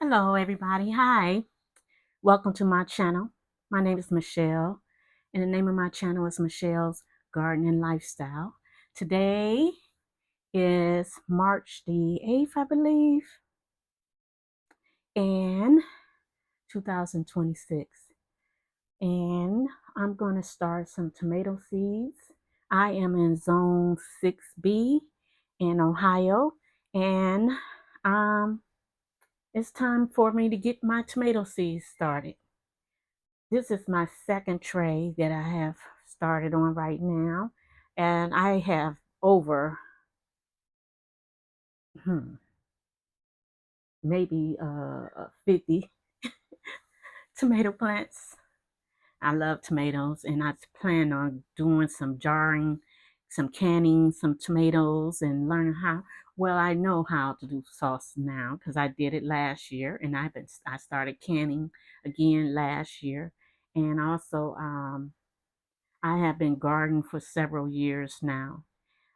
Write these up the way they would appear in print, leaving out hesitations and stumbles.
Hello, everybody. Hi. Welcome to my channel. My name is Michelle, and the name of my channel is Michelle's Garden and Lifestyle. Today is March the 8th, I believe, and 2026. And I'm going to start some tomato seeds. I am in Zone 6B in Ohio, and um, it's time for me to get my tomato seeds started. This is my second tray that I have started on right now, and I have over maybe 50 tomato plants. I love tomatoes, and I plan on doing some jarring, some canning, some tomatoes, and learning how. Well, I know how to do sauce now because I did it last year, and I started canning again last year, and also I have been gardening for several years now.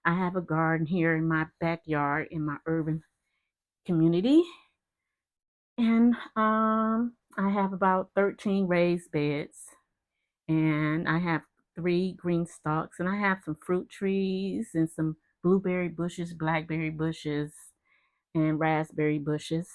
I have a garden here in my backyard in my urban community, and I have about 13 raised beds, and I have three green stalks, and I have some fruit trees and some blueberry bushes, blackberry bushes, and raspberry bushes,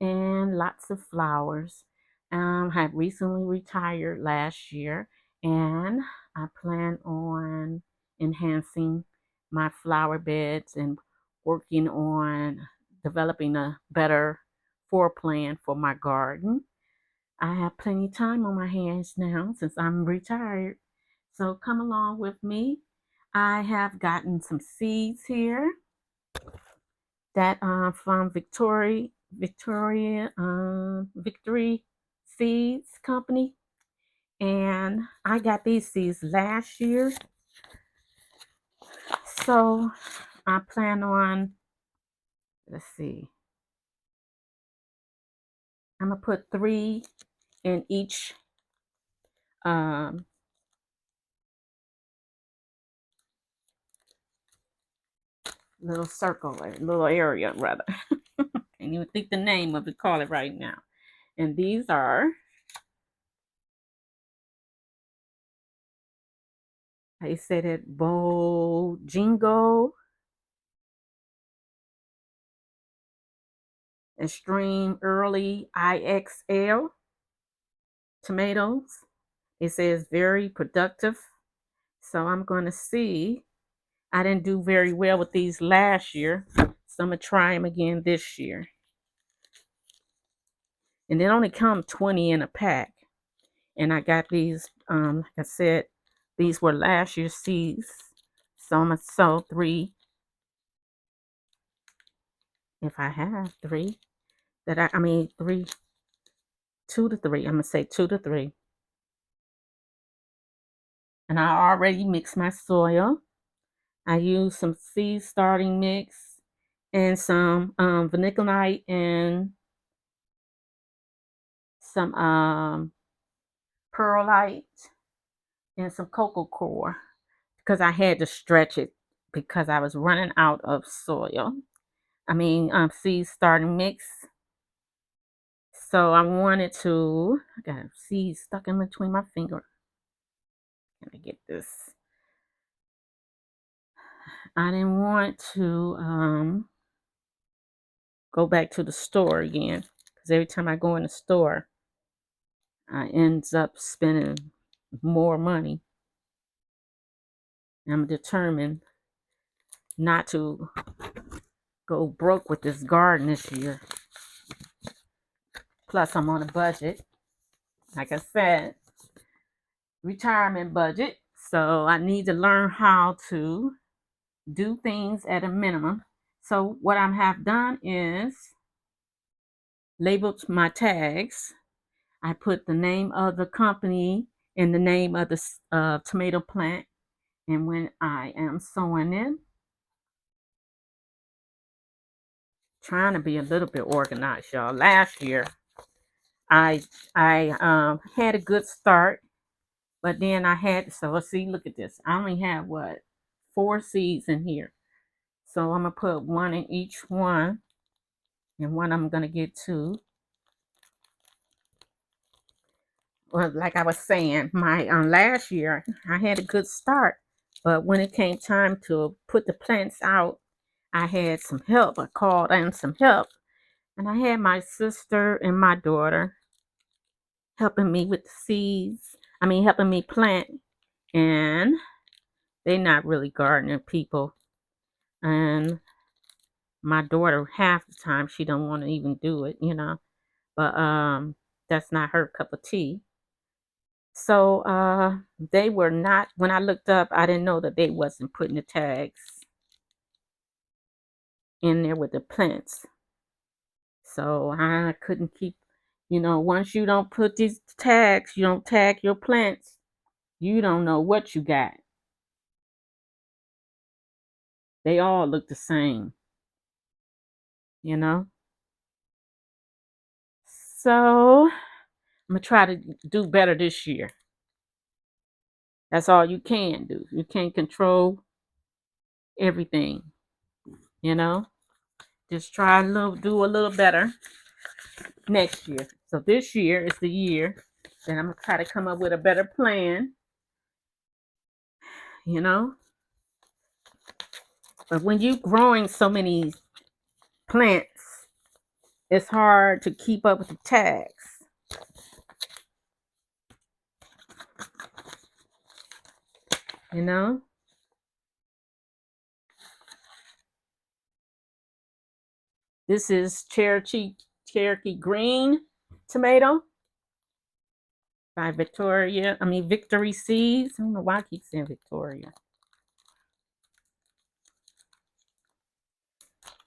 and lots of flowers. I recently retired last year, and I plan on enhancing my flower beds and working on developing a better floor plan for my garden. I have plenty of time on my hands now since I'm retired. So come along with me. I have gotten some seeds here that from Victory Seeds Company, and I got these seeds last year. So I plan on, let's see, I'm gonna put three in each um, little circle, or little area rather. Can't even think the name of it, call it right now. And these are, I said it, Bojingo Extreme Early IXL tomatoes. It says very productive. So I'm going to see. I didn't do very well with these last year. So I'm going to try them again this year. And they only come 20 in a pack. And I got these, like I said, these were last year's seeds. So I'm going to sow three, if I have three. I mean, three, 2 to 3. I'm going to say 2 to 3. And I already mixed my soil. I used some seed starting mix and some vermiculite and some perlite and some cocoa core because I had to stretch it because I was running out of soil. I mean, seed starting mix. So I wanted to, I got a seed stuck in between my finger. Can I get this? I didn't want to go back to the store again because every time I go in the store, I ends up spending more money. I'm determined not to go broke with this garden this year. Plus, I'm on a budget. Like I said, retirement budget. So I need to learn how to do things at a minimum. So what I have done is labeled my tags. I put the name of the company and the name of the tomato plant. And when I am sowing in, trying to be a little bit organized, y'all. Last year, I had a good start, but then I had, so let's see, look at this. I only have what, 4 seeds in here. So I'm gonna put one in each one, and one I'm gonna get two. well, like I was saying, my last year I had a good start, but when it came time to put the plants out, I had some help. I called in some help, and I had my sister and my daughter helping me with the seeds. I mean, helping me plant, and they're not really gardening people. And my daughter, half the time, she don't want to even do it, you know. But that's not her cup of tea. So they were not. When I looked up, I didn't know that they wasn't putting the tags in there with the plants. So I couldn't keep. Once you don't put these tags, you don't tag your plants. You don't know what you got. They all look the same, you know. So I'm gonna try to do better this year. That's all you can do. You can't control everything, you know. Just try do a little better next year. So this year is the year that I'm gonna try to come up with a better plan, you know. But when you growing so many plants, it's hard to keep up with the tags, you know. This is Cherokee green tomato by Victory Seeds. I don't know why I keep saying Victoria.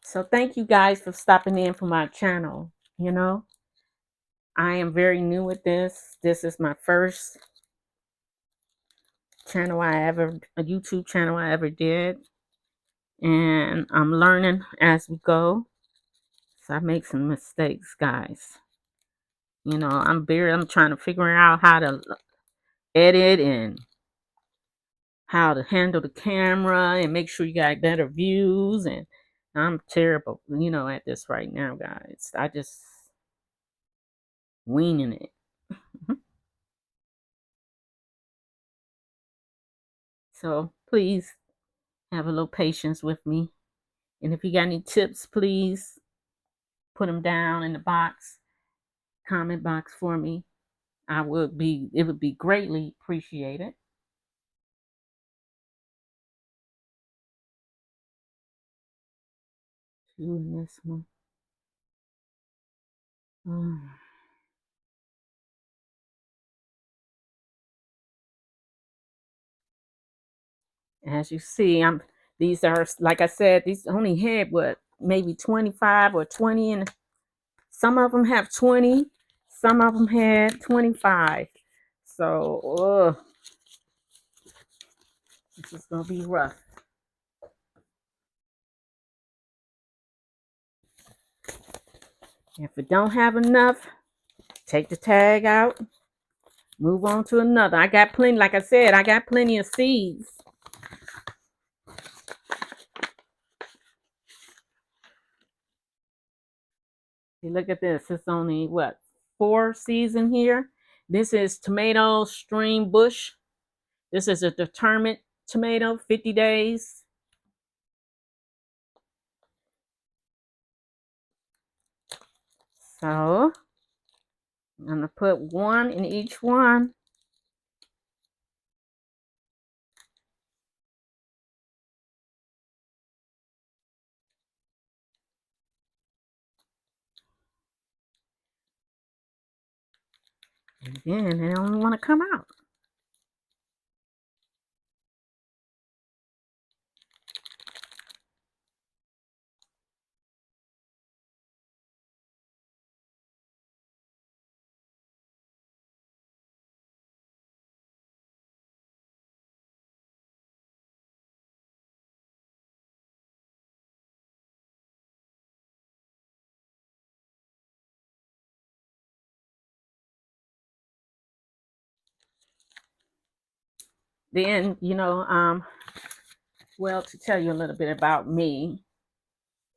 So thank you guys for stopping in for my channel. You know, I am very new at this. This is my first a YouTube channel I ever did. And I'm learning as we go. So I make some mistakes, guys. I'm trying to figure out how to edit and how to handle the camera and make sure you got better views. And I'm terrible, at this right now, guys. I just winging it. So please have a little patience with me. And if you got any tips, please put them down in the comment box for me. It would be greatly appreciated. Doing this one. As you see, these are, like I said, these only had what, maybe 25 or 20, and some of them have 20, some of them had 25. So, this is gonna be rough. If it don't have enough, take the tag out, move on to another. I got plenty, like I said, I got plenty of seeds. You look at this, it's only what, 4 seeds in here. This is tomato stream bush. This is a determined tomato, 50 days. So I'm gonna put one in each one. And then they don't want to come out. Then, well, to tell you a little bit about me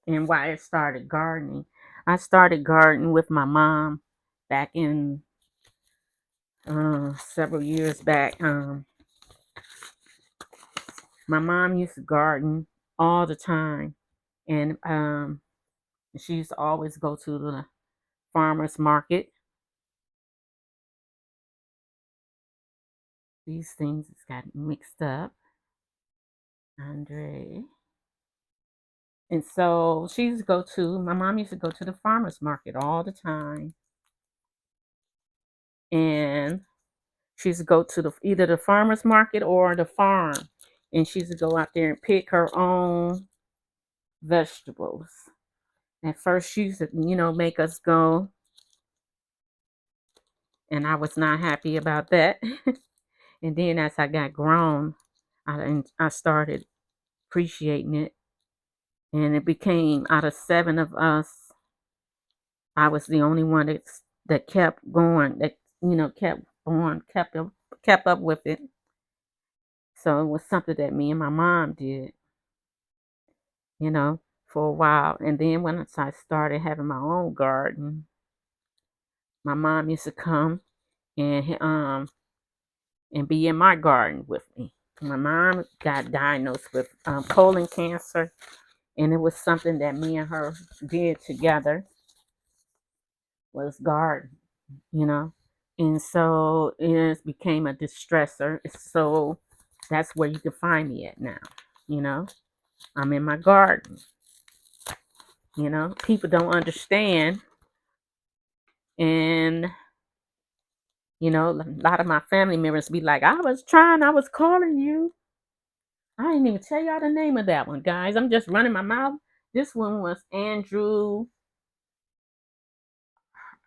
and why I started gardening. I started gardening with my mom back in several years back. My mom used to garden all the time, and she used to always go to the farmers market. These things got mixed up, Andre. And so she used to go to my mom used to go to the farmers market all the time, and she used to go to the either the farmers market or the farm, and she used to go out there and pick her own vegetables. At first, she used to, make us go, and I was not happy about that. And then as I got grown, I started appreciating it, and it became out of seven of us, I was the only one that kept going, that kept on, kept up with it. So it was something that me and my mom did, for a while. And then once I started having my own garden, my mom used to come and be in my garden with me. My mom got diagnosed with colon cancer, and it was something that me and her did together, was garden, you know. And so it became a distressor. So that's where you can find me at now. You know, I'm in my garden. People don't understand. And, a lot of my family members be like, I was calling you. I didn't even tell y'all the name of that one, guys. I'm just running my mouth. This one was Andrew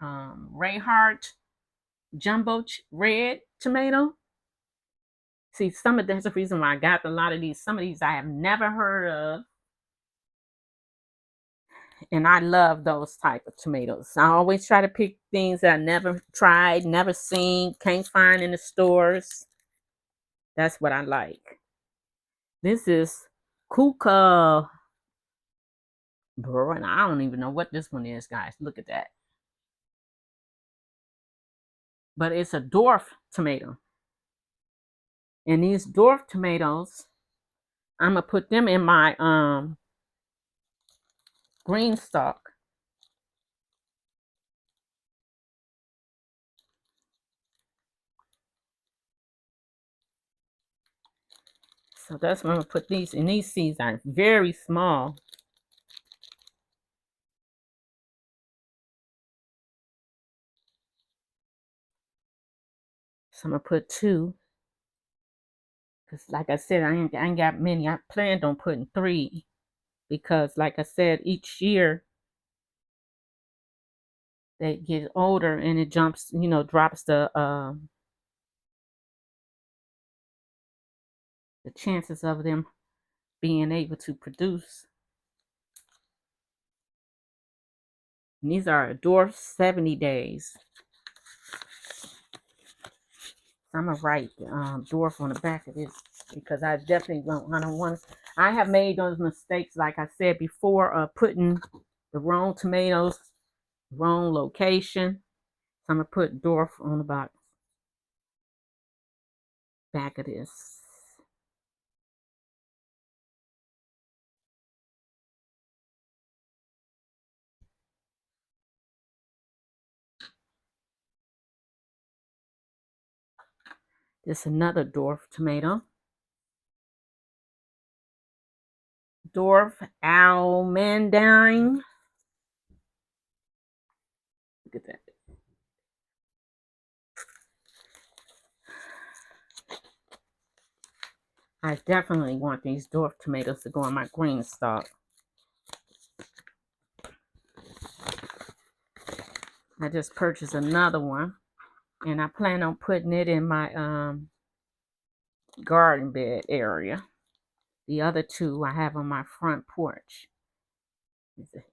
Rayhart Jumbo Red Tomato. See, that's the reason why I got a lot of these. Some of these I have never heard of. And I love those type of tomatoes. I always try to pick things that I never tried, never seen, can't find in the stores. That's what I like. This is Kuka, bro, and I don't even know what this one is, guys. Look at that. But it's a dwarf tomato. And these dwarf tomatoes, I'm gonna put them in my green stalk. So that's where I'm gonna put these. And these seeds are very small. So I'm gonna put two. Because like I said, I ain't got many. I planned on putting three. Because like I said, each year they get older and it drops the chances of them being able to produce. And these are dwarf 70 days. I'm gonna write dwarf on the back of this because I definitely don't want. I have made those mistakes, like I said before, of putting the wrong tomatoes, wrong location. So I'm gonna put dwarf on the back of this. This is another dwarf tomato. Dwarf almandine. Look at that. I definitely want these dwarf tomatoes to go on my green stalk. I just purchased another one, and I plan on putting it in my garden bed area. The other two I have on my front porch.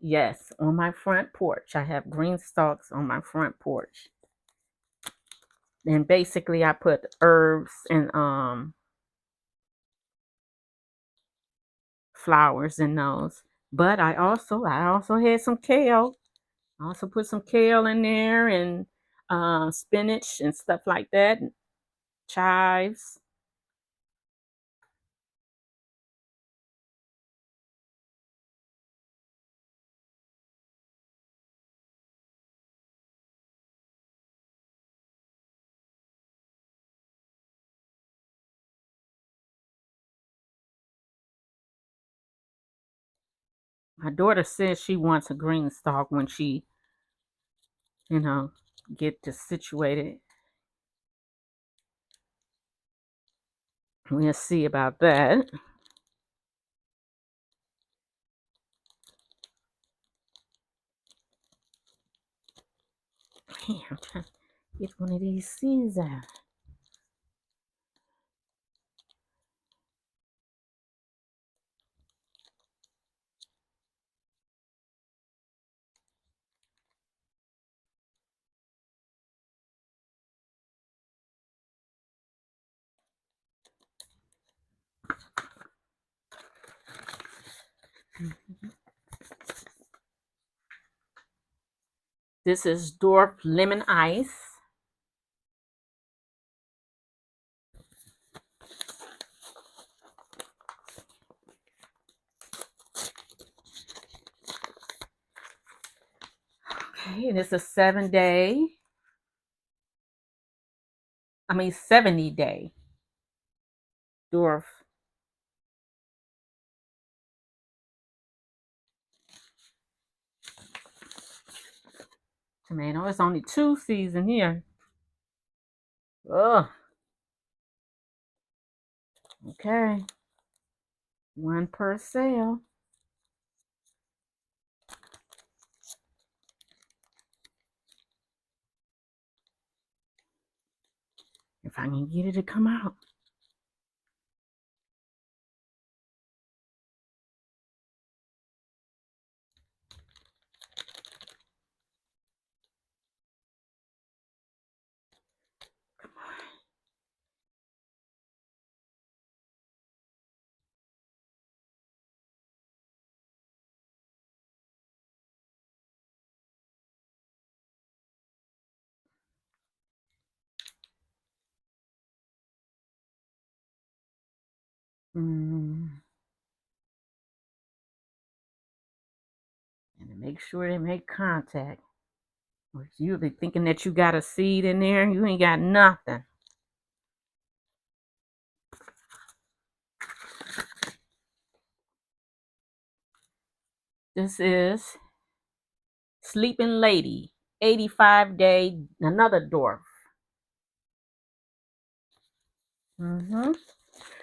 Yes, on my front porch. I have green stalks on my front porch. And basically I put herbs and flowers in those. But I also had some kale. I also put some kale in there, and spinach and stuff like that, chives. My daughter says she wants a green stalk when she, you know, get this situated. We'll see about that. Man, I'm trying to get one of these seeds out. This is dwarf lemon ice. Okay, and it's a 70-day dwarf tomato. It's only 2 seeds in here. Oh, okay. One per sale. If I can get it to come out. Mm. And to make sure they make contact. Or you'll be thinking that you got a seed in there. You ain't got nothing. This is Sleeping Lady, 85-day, another dwarf.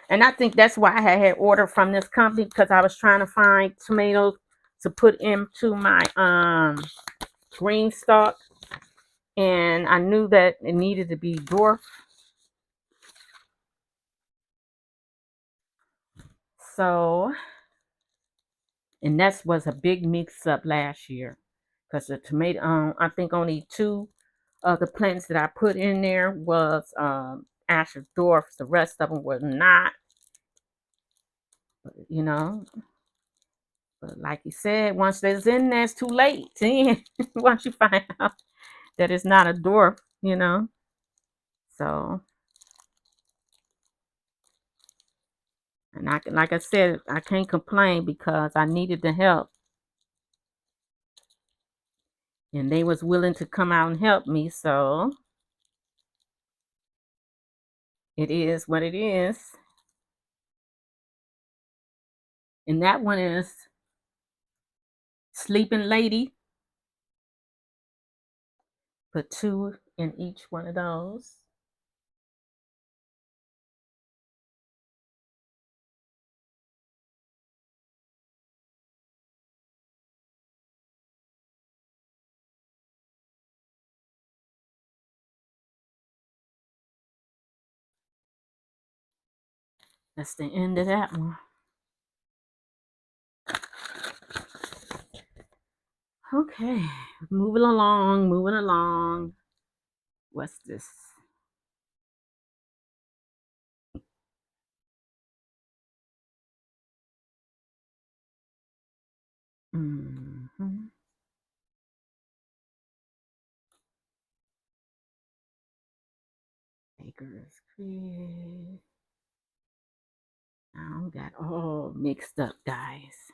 And I think that's why I had ordered from this company, because I was trying to find tomatoes to put into my green stalk, and I knew that it needed to be dwarf. So, and that was a big mix up last year, because the tomato, I think only two of the plants that I put in there was Asher dwarfs. The rest of them were not, you know. But like you said, once that's in there, it's too late. Once you find out that it's not a dwarf, you know. So, and like I said, I can't complain because I needed the help, and they was willing to come out and help me. So it is what it is. And that one is Sleeping Lady. Put two in each one of those. That's the end of that one. Okay, moving along, moving along. What's this? Hmm. Baker's Creek. I got all mixed up, guys.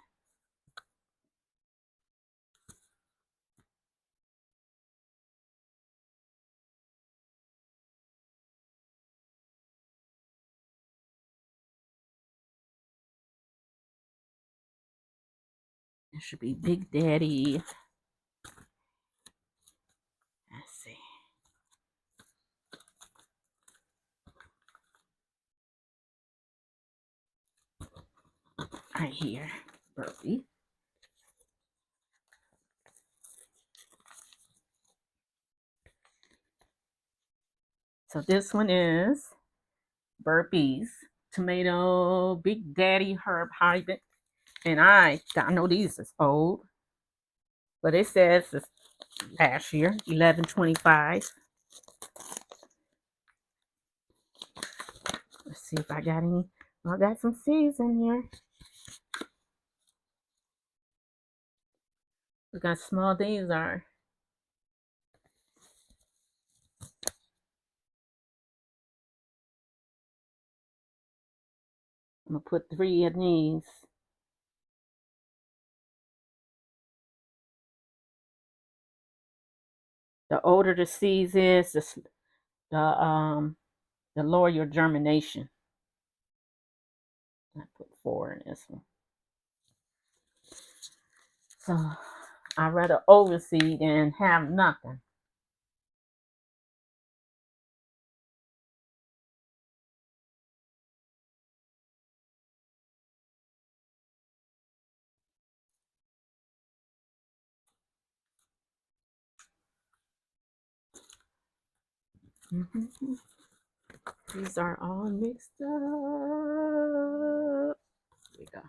It should be Big Daddy. Let's see. Right here, Burpee. So this one is Burpee's tomato Big Daddy herb hybrid. And I know these is old, but it says it's last year, 11/25. Let's see if I got any. I got some seeds in here. Look how small these are. I'm gonna put 3 of these. The older the seeds is, the lower your germination. I put 4 in this one. So I'd rather overseed and have nothing. Mm-hmm. These are all mixed up. Here we go.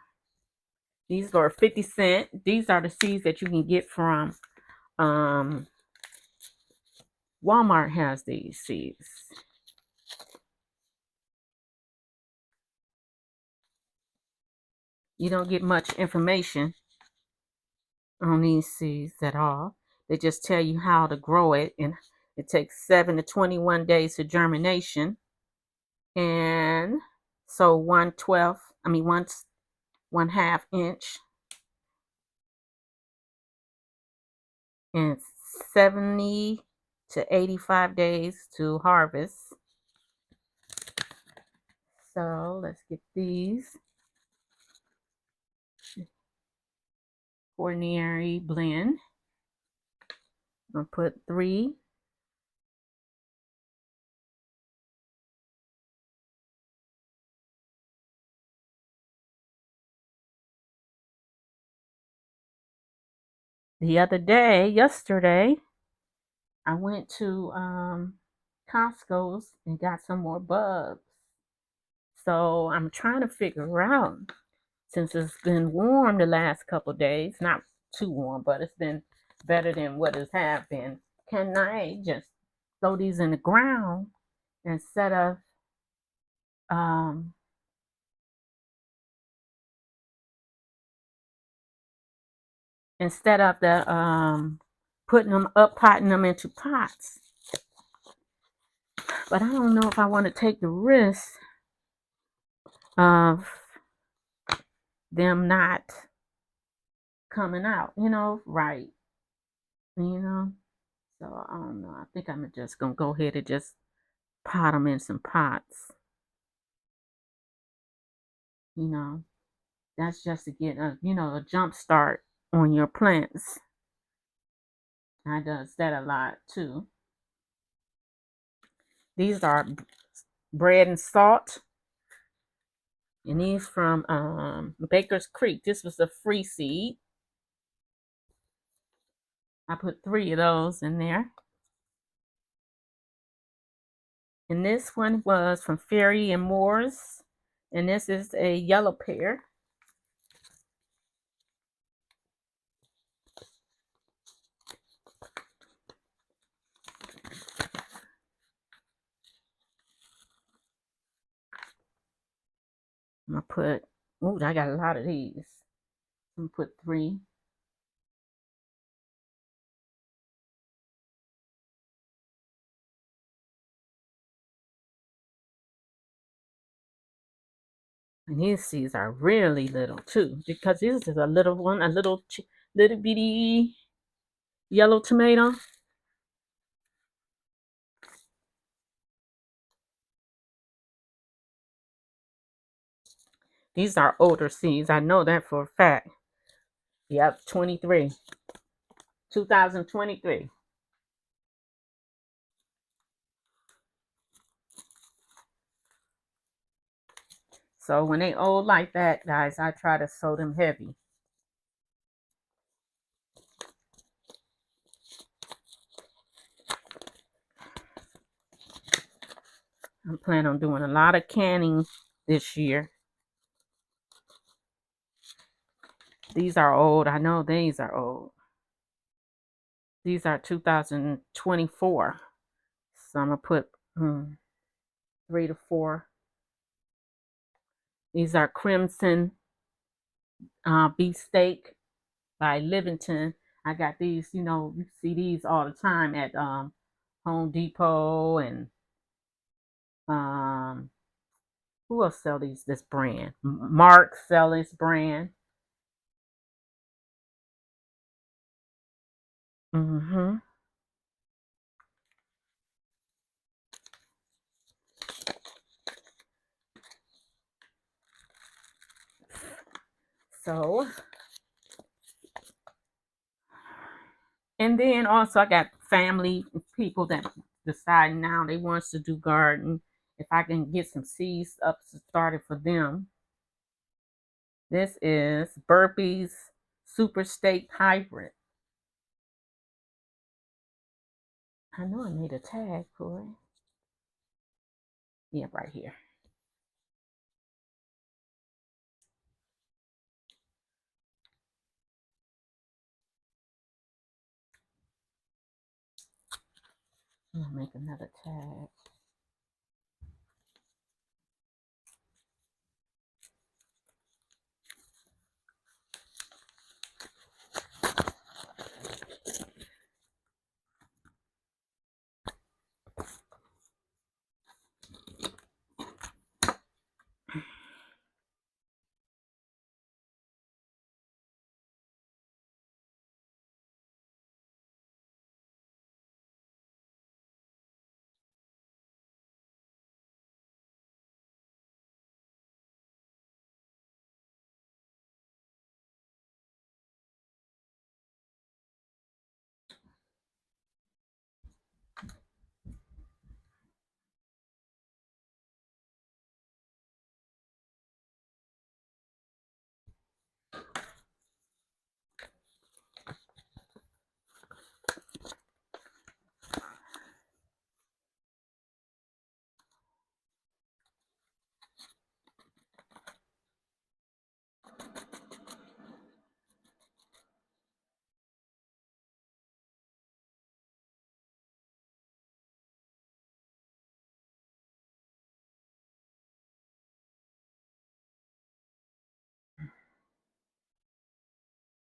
These are 50 cents. These are the seeds that you can get from Walmart has these seeds. You don't get much information on these seeds at all. They just tell you how to grow it, and it takes 7 to 21 days to germination. And so 1/2 inch and 70 to 85 days to harvest. So let's get these. Ordinary blend. I'm gonna put 3. The other day, yesterday, I went to Costco's and got some more bulbs. So I'm trying to figure out, since it's been warm the last couple of days, not too warm, but it's been better than what it has been. Can I just throw these in the ground instead of um, putting them up, potting them into pots? But I don't know if I want to take the risk of them not coming out, right, you know. So I don't know. I think I'm just gonna go ahead and just pot them in some pots. You know, that's just to get a jump start on your plants. I does that a lot too. These are bread and salt, and these from Baker's Creek. This was a free seed. I put 3 of those in there. And this one was from Ferry and Moore's. And this is a yellow pear. I'm gonna put, ooh, I got a lot of these. I'm gonna put 3. And these seeds are really little too, because this is a little one, a little bitty yellow tomato. These are older seeds. I know that for a fact. Yep, 23. 2023. So when they old like that, guys, I try to sow them heavy. I'm planning on doing a lot of canning this year. These are old. I know these are old. These are 2024. So I'm going to put 3 to 4. These are Crimson Beefsteak by Livingston. I got these, you see these all the time at Home Depot and um, who else sell this brand? Mark sell this brand. Mm-hmm. So, and then also I got family people that decide now they wants to do garden. If I can get some seeds up started for them. This is Burpee's Super Steak Hybrid. I know I made a tag for it. Yeah, right here. I'll make another tag.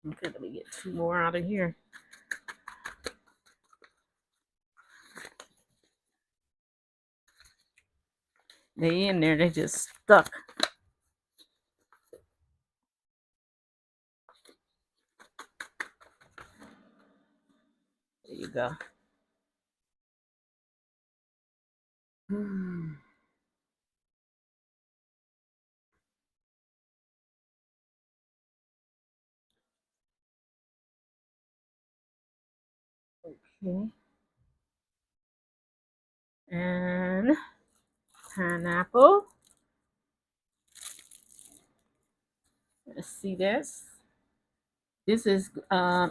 Okay, let me get 2 more out of here. They in there, they just stuck. There you go. Okay. And pineapple. Let's see this. This is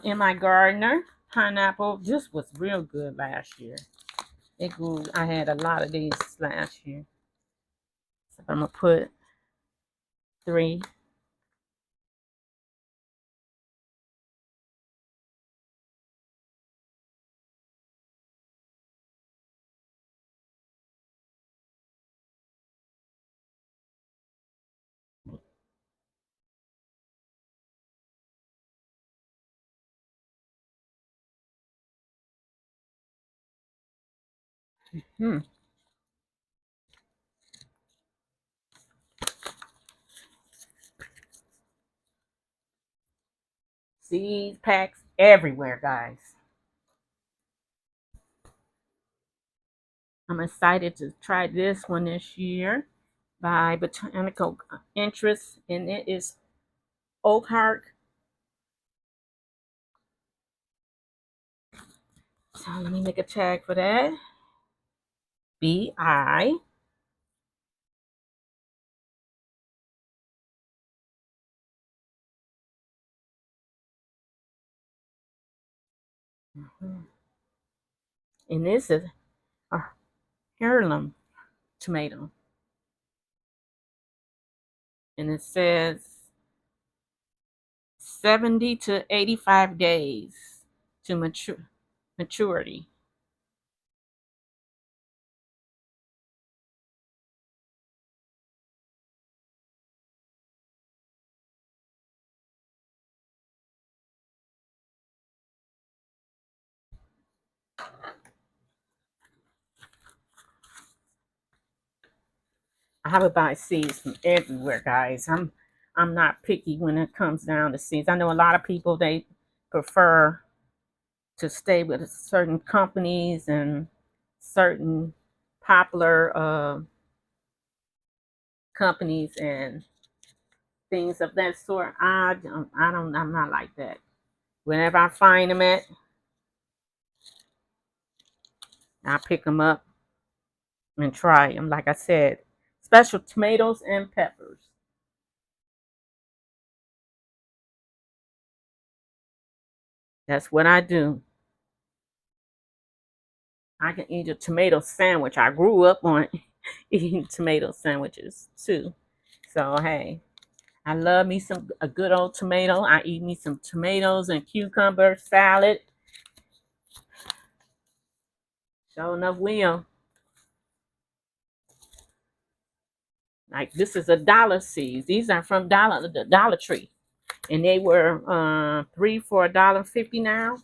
in my gardener pineapple. This was real good last year. It grew. I had a lot of these last year. So I'm gonna put 3. Hmm. Seeds packs everywhere, guys. I'm excited to try this one this year by Botanical Interest, and it is Oak Heart. So let me make a tag for that. BI. And this is a heirloom tomato. And it says 70 to 85 days to maturity. I would buy seeds from everywhere, guys. I'm not picky when it comes down to seeds. I know a lot of people they prefer to stay with certain companies and certain popular companies and things of that sort. I'm not like that. Whenever I find them at, I pick them up and try them. Like I said, special tomatoes and peppers. That's what I do. I can eat a tomato sandwich. I grew up on eating tomato sandwiches too. So hey, I love me some a good old tomato. I eat me some tomatoes and cucumber salad. Sure enough, will. Like this is a dollar seeds. These are from the Dollar Tree, and they were 3 for $1.50 now.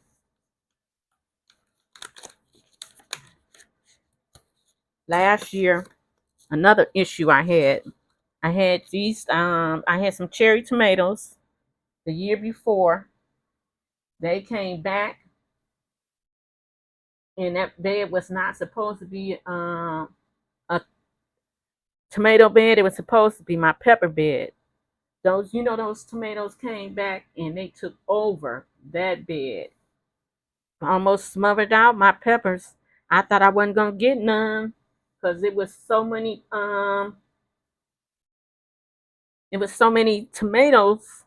Last year, another issue I had these. I had some cherry tomatoes the year before. They came back, and that bed was not supposed to be a tomato bed. It was supposed to be my pepper bed. Those tomatoes came back and they took over that bed. Almost smothered out my peppers. I thought I wasn't gonna get none because it was so many tomatoes,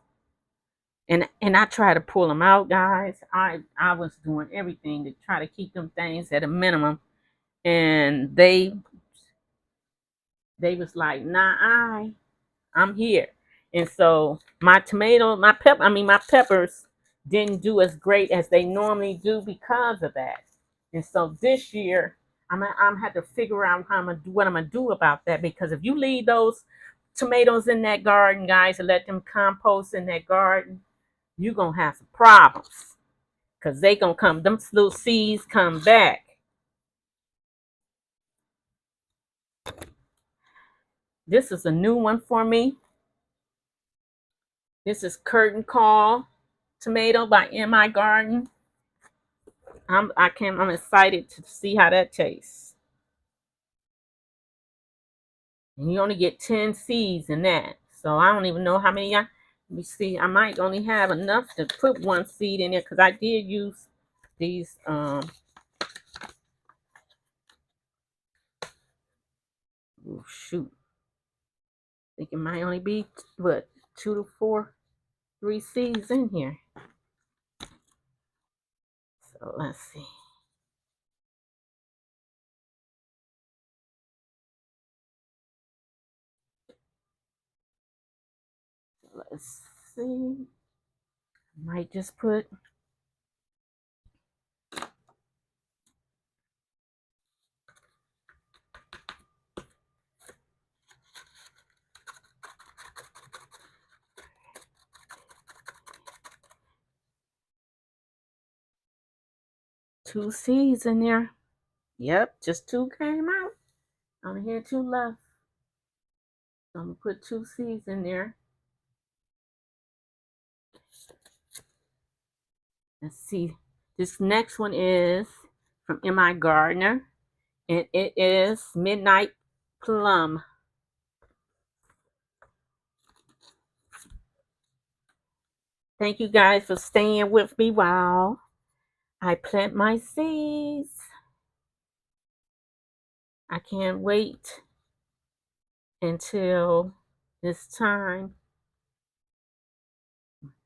and I tried to pull them out, guys. I was doing everything to try to keep them things at a minimum, and they was like, nah, I'm here. And so my peppers didn't do as great as they normally do because of that. And so this year, I'm had to figure out what I'm gonna do about that, because if you leave those tomatoes in that garden, guys, and let them compost in that garden, you're gonna have some problems. Cause they gonna come, them little seeds come back. This is a new one for me. This is curtain call tomato by In My Garden. I'm excited to see how that tastes. And you only get 10 seeds in that. So I don't even know how many let me see. I might only have enough to put one seed in there because I did use these oh shoot. I think it might only be what 2 to 3 seeds in here. So let's see. Let's see. Might just put 2 seeds in there. Yep, just 2 came out. I only had 2 left. So I'm gonna put 2 seeds in there. Let's see. This next one is from M.I. Gardner, and it is Midnight Plum. Thank you guys for staying with me while I plant my seeds. I can't wait until this time.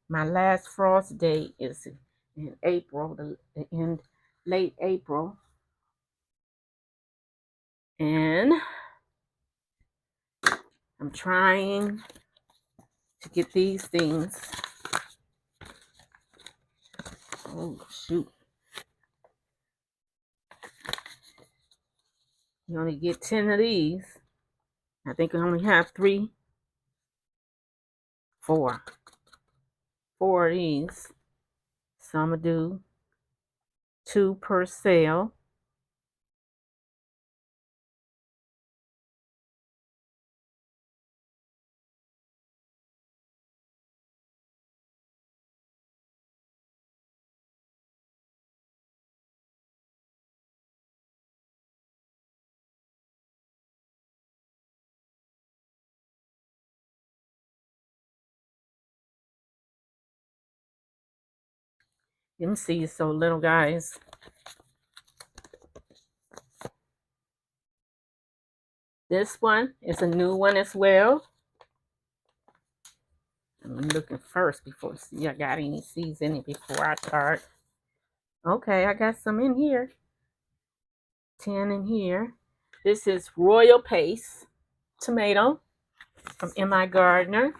My last frost date is in April, the end, late April. And I'm trying to get these things. Oh, shoot. You only get 10 of these. I think I only have four of these. So I'm going to do 2 per sale. Them seeds so little, guys. This one is a new one as well. I'm looking first before see I got any seeds in it before I start. Okay, I got some in here. 10 in here. This is Royal Pace tomato from M.I. Gardner.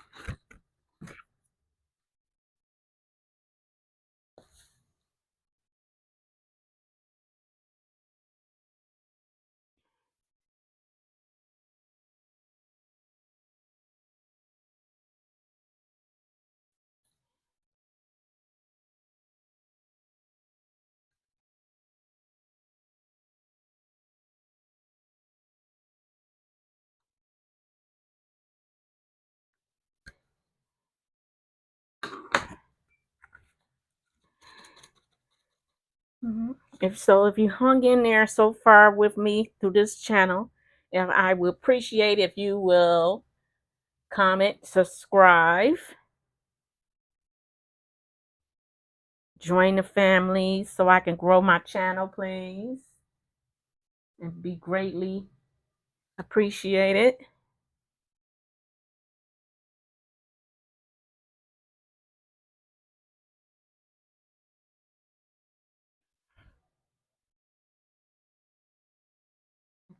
If you hung in there so far with me through this channel, and I would appreciate if you will comment, subscribe, join the family so I can grow my channel, please, and be greatly appreciated.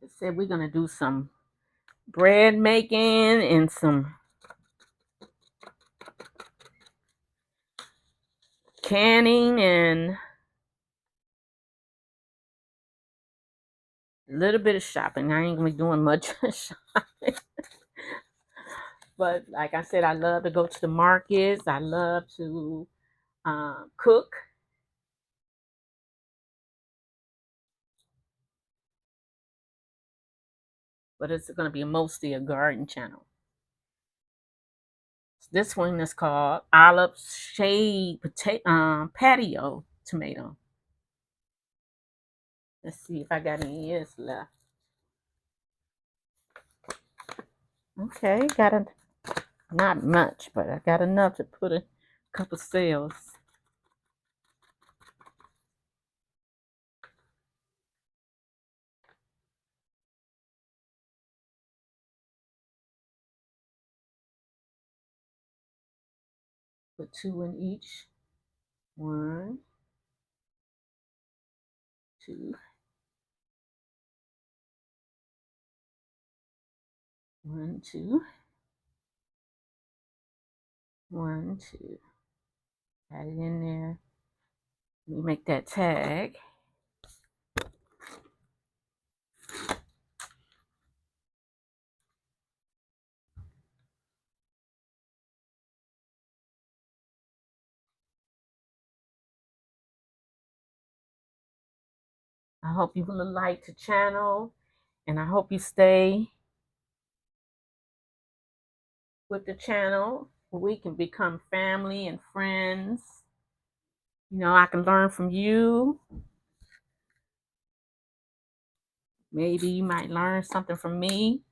Like I said, we're gonna do some bread making and some canning and a little bit of shopping. I ain't gonna be doing much shopping. But like I said, I love to go to the markets. I love to cook. But it's going to be mostly a garden channel. This one is called Olive Shade Patio Tomato. Let's see if I got any years left. Okay, not much, but I got enough to put a couple sales. Put 2 in each. 1, 2, 1, 2, 1, 2. Add it in there. Let me make that tag. I hope you will like the channel, and I hope you stay with the channel. We can become family and friends. I can learn from you. Maybe you might learn something from me.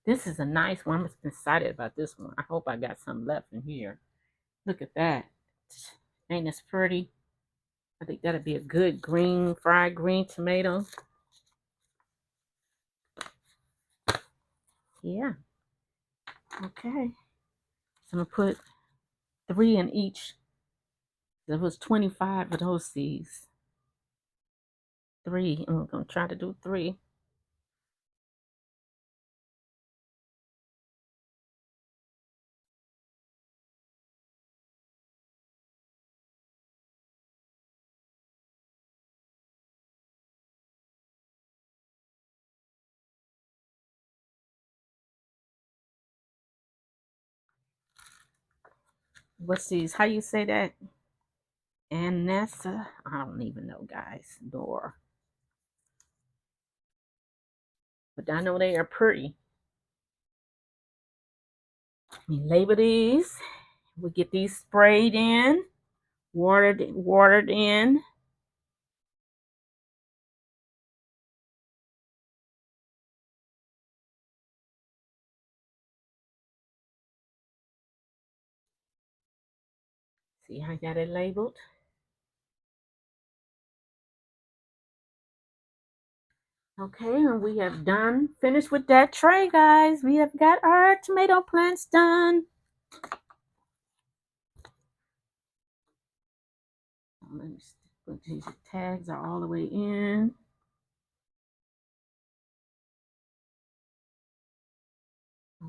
This is a nice one. I'm excited about this one. I hope I got some left in here. Look at that. Ain't this pretty? I think that'd be a good green, fried green tomato. Yeah. Okay. So I'm going to put 3 in each. There was 25 of those seeds. 3. I'm going to try to do 3. What's these? How you say that? Anessa? I don't even know, guys. Nor. But I know they are pretty. We label these. We get these sprayed in, watered in. See how I got it labeled? Okay, and we have finished with that tray, guys. We have got our tomato plants done. Let me put these tags are all the way in.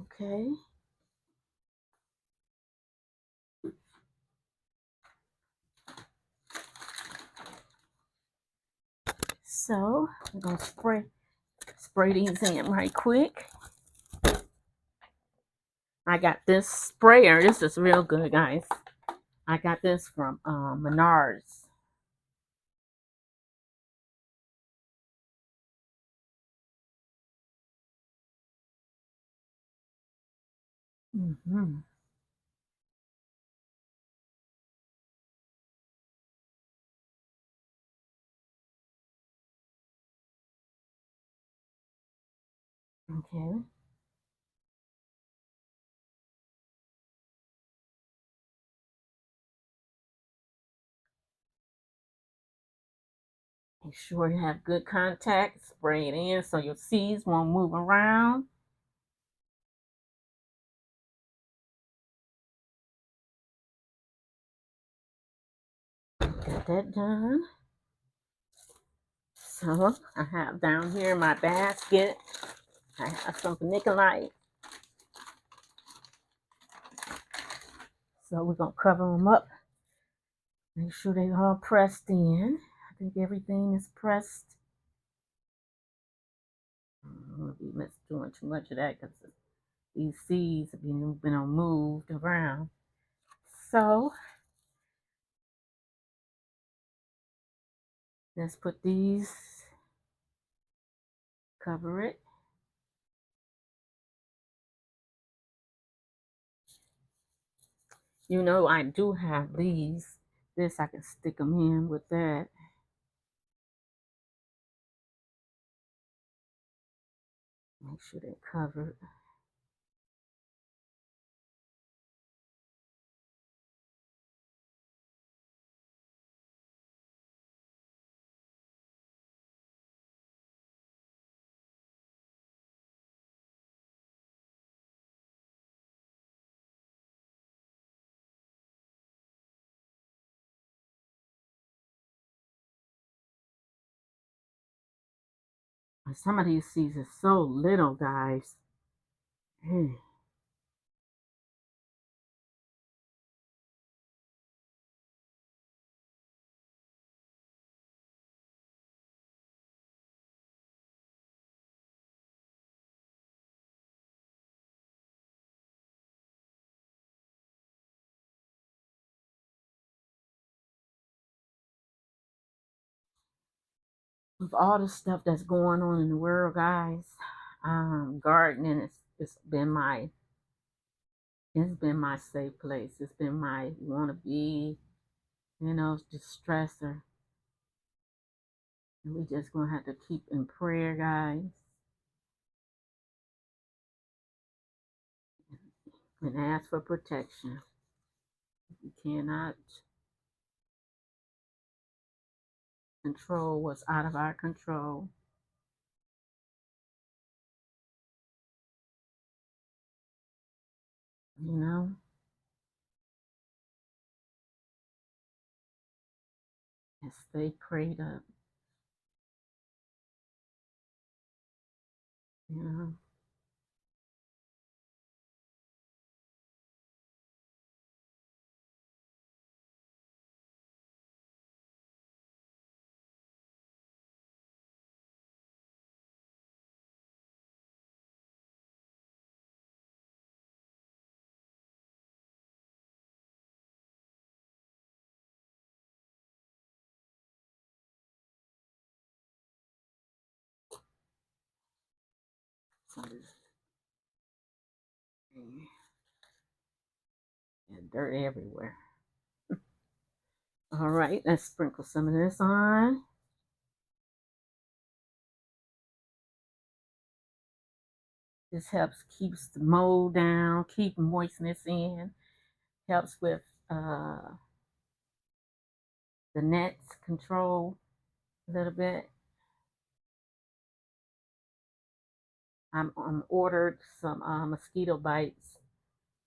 Okay. So I'm gonna spray these in right quick. I got this sprayer. This is real good, guys. I got this from Menards. Mm-hmm. Okay. Make sure you have good contact. Spray it in so your seeds won't move around. Got that done. So I have down here my basket. I have some Nicolite. So we're gonna cover them up. Make sure they all pressed in. I think everything is pressed. I'm gonna be doing too much of that because these seeds have been moved around. So let's put these, cover it. I do have these. This I can stick them in with that. Make sure they're covered. Some of these seeds are so little, guys. With all the stuff that's going on in the world, guys, gardening has been my It's been my safe place. It's been my wanna be, distressor. And we just gonna have to keep in prayer, guys, and ask for protection. We cannot control what's out of our control. You know, and stay prayed up. You know, so and dirt everywhere. All right, let's sprinkle some of this on. This helps keeps the mold down, keep moistness in. Helps with the nets control a little bit. I'm ordered some mosquito bites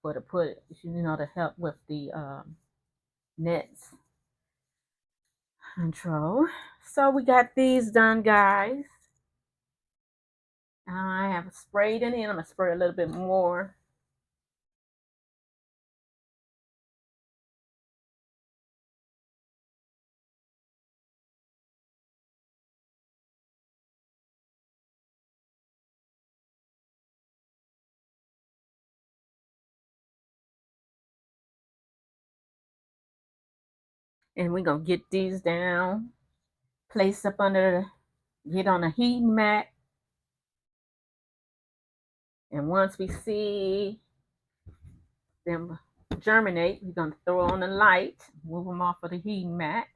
for to put, to help with the nets control. So we got these done, guys. I have sprayed it in. I'm gonna spray a little bit more. And we're gonna get these down, place up under, get on a heating mat. And once we see them germinate, we're gonna throw on the light, move them off of the heating mat.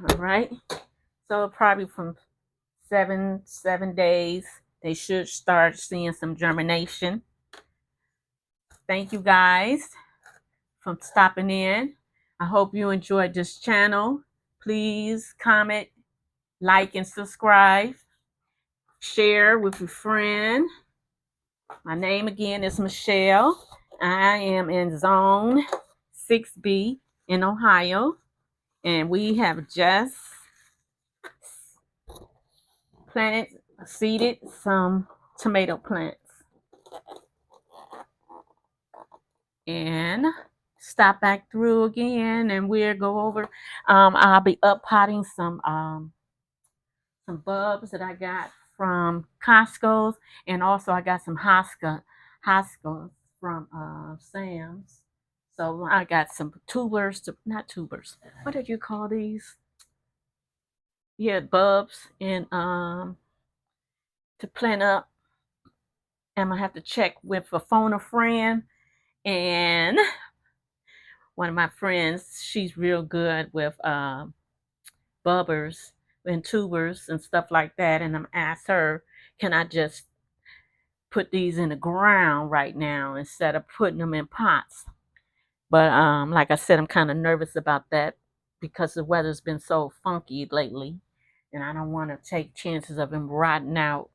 All right. So probably from 7 days, they should start seeing some germination. Thank you guys for stopping in. I hope you enjoyed this channel. Please comment, like, and subscribe. Share with your friend. My name again is Michelle. I am in Zone 6B in Ohio. And we have just seeded some tomato plants. And stop back through again and we'll go over. I'll be up potting some bulbs that I got from Costco's, and also I got some hostas from Sam's. So I got some tubers, not tubers. What did you call these? Yeah, bulbs, and to plant up. I'm gonna have to check with a phone a friend, and one of my friends, she's real good with bubbers and tubers and stuff like that. And I'm asked her, can I just put these in the ground right now instead of putting them in pots? But like I said, I'm kind of nervous about that because the weather's been so funky lately, and I don't want to take chances of them rotting out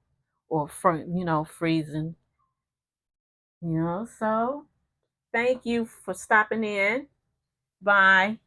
or freezing. So thank you for stopping in. Bye.